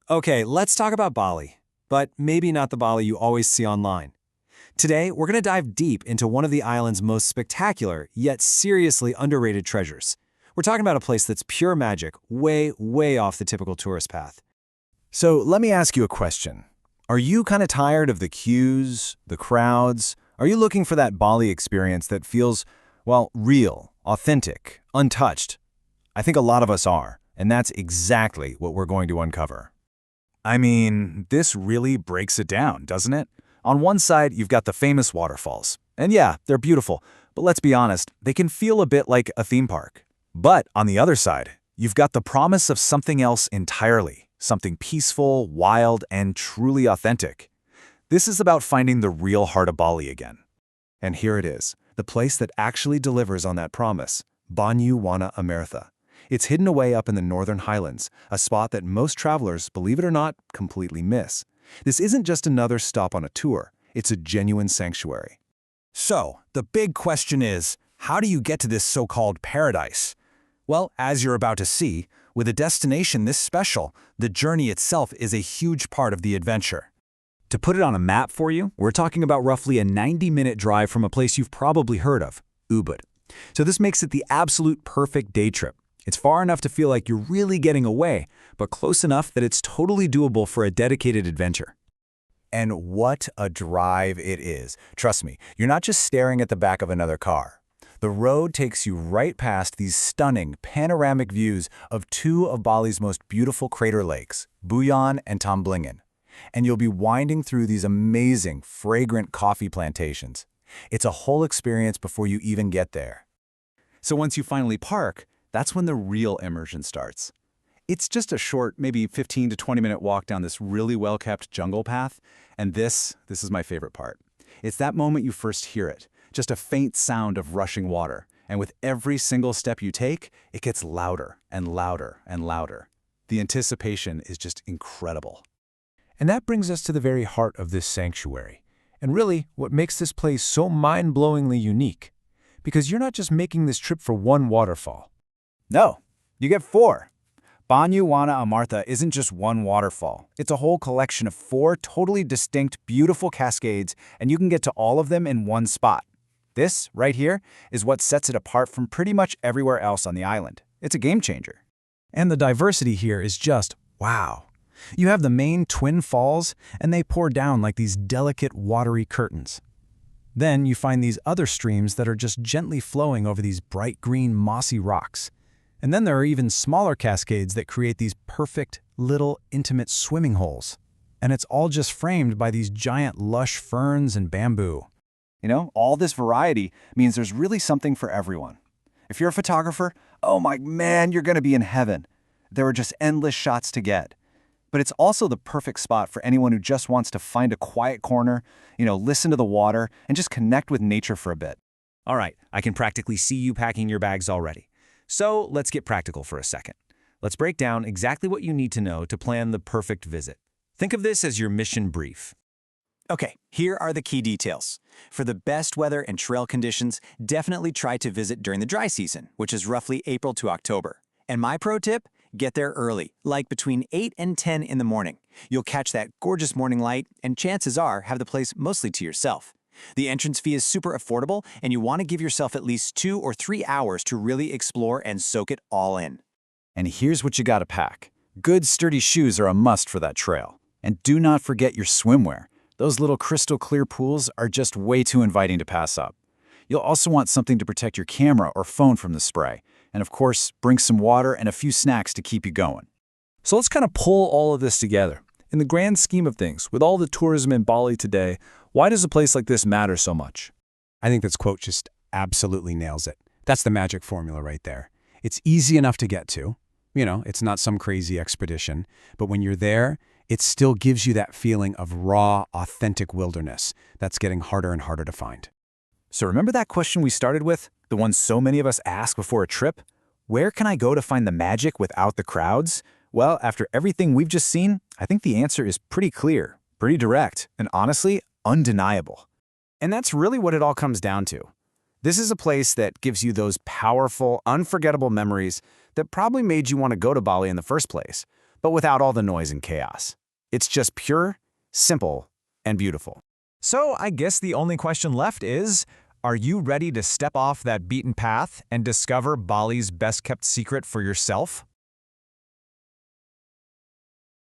Okay, let's talk about Bali, but maybe not the Bali you always see online. Today, we're going to dive deep into one of the island's most spectacular, yet seriously underrated treasures. We're talking about a place that's pure magic, way off the typical tourist path. So let me ask you a question. Are you kind of tired of the queues, the crowds? Are you looking for that Bali experience that feels, well, real, authentic, untouched? I think a lot of us are, and that's exactly what we're going to uncover. I mean, this really breaks it down, doesn't it? On one side, you've got the famous waterfalls. And yeah, they're beautiful, but let's be honest, they can feel a bit like a theme park. But on the other side, you've got the promise of something else entirely, something peaceful, wild, and truly authentic. This is about finding the real heart of Bali again. And here it is, the place that actually delivers on that promise, Banyu Wana Amertha. It's hidden away up in the northern highlands, a spot that most travelers, believe it or not, completely miss. This isn't just another stop on a tour, it's a genuine sanctuary. So, the big question is, how do you get to this so-called paradise? Well, as you're about to see, with a destination this special, the journey itself is a huge part of the adventure. To put it on a map for you, we're talking about roughly a 90-minute drive from a place you've probably heard of, Ubud. So this makes it the absolute perfect day trip. It's far enough to feel like you're really getting away, but close enough that it's totally doable for a dedicated adventure. And what a drive it is. Trust me, you're not just staring at the back of another car. The road takes you right past these stunning panoramic views of two of Bali's most beautiful crater lakes, Buyan and Tamblingen. And you'll be winding through these amazing, fragrant coffee plantations. It's a whole experience before you even get there. So once you finally park, that's when the real immersion starts. It's just a short, maybe 15 to 20-minute walk down this really well-kept jungle path, and this is my favorite part. It's that moment you first hear it, just a faint sound of rushing water, and with every single step you take, it gets louder and louder and louder. The anticipation is just incredible. And that brings us to the very heart of this sanctuary, and really what makes this place so mind-blowingly unique. Because you're not just making this trip for one waterfall. No, you get four. Banyu Wana Amertha isn't just one waterfall. It's a whole collection of four totally distinct, beautiful cascades, and you can get to all of them in one spot. This, right here, is what sets it apart from pretty much everywhere else on the island. It's a game changer. And the diversity here is just wow. You have the main twin falls, and they pour down like these delicate, watery curtains. Then you find these other streams that are just gently flowing over these bright green, mossy rocks. And then there are even smaller cascades that create these perfect, little, intimate swimming holes. And it's all just framed by these giant, lush ferns and bamboo. You know, all this variety means there's really something for everyone. If you're a photographer, oh my man, you're going to be in heaven. There are just endless shots to get. But it's also the perfect spot for anyone who just wants to find a quiet corner, listen to the water, and just connect with nature for a bit. All right, I can practically see you packing your bags already. So let's get practical for a second. Let's break down exactly what you need to know to plan the perfect visit. Think of this as your mission brief. Okay, here are the key details. For the best weather and trail conditions, definitely try to visit during the dry season, which is roughly April to October. And my pro tip, get there early, like between 8 and 10 in the morning. You'll catch that gorgeous morning light, and chances are have the place mostly to yourself. The entrance fee is super affordable, and you want to give yourself at least 2 or 3 hours to really explore and soak it all in. And here's what you gotta pack. Good sturdy shoes are a must for that trail. And do not forget your swimwear. Those little crystal clear pools are just way too inviting to pass up. You'll also want something to protect your camera or phone from the spray. And of course, bring some water and a few snacks to keep you going. So let's kind of pull all of this together. In the grand scheme of things, with all the tourism in Bali today, why does a place like this matter so much? I think this quote just absolutely nails it. That's the magic formula right there. It's easy enough to get to. It's not some crazy expedition. But when you're there, it still gives you that feeling of raw, authentic wilderness that's getting harder and harder to find. So remember that question we started with? The one so many of us ask before a trip? Where can I go to find the magic without the crowds? Well, after everything we've just seen, I think the answer is pretty clear, pretty direct, and honestly, undeniable. And that's really what it all comes down to. This is a place that gives you those powerful, unforgettable memories that probably made you want to go to Bali in the first place. but without all the noise and chaos. It's just pure, simple, and beautiful. So I guess the only question left is, are you ready to step off that beaten path and discover Bali's best-kept secret for yourself?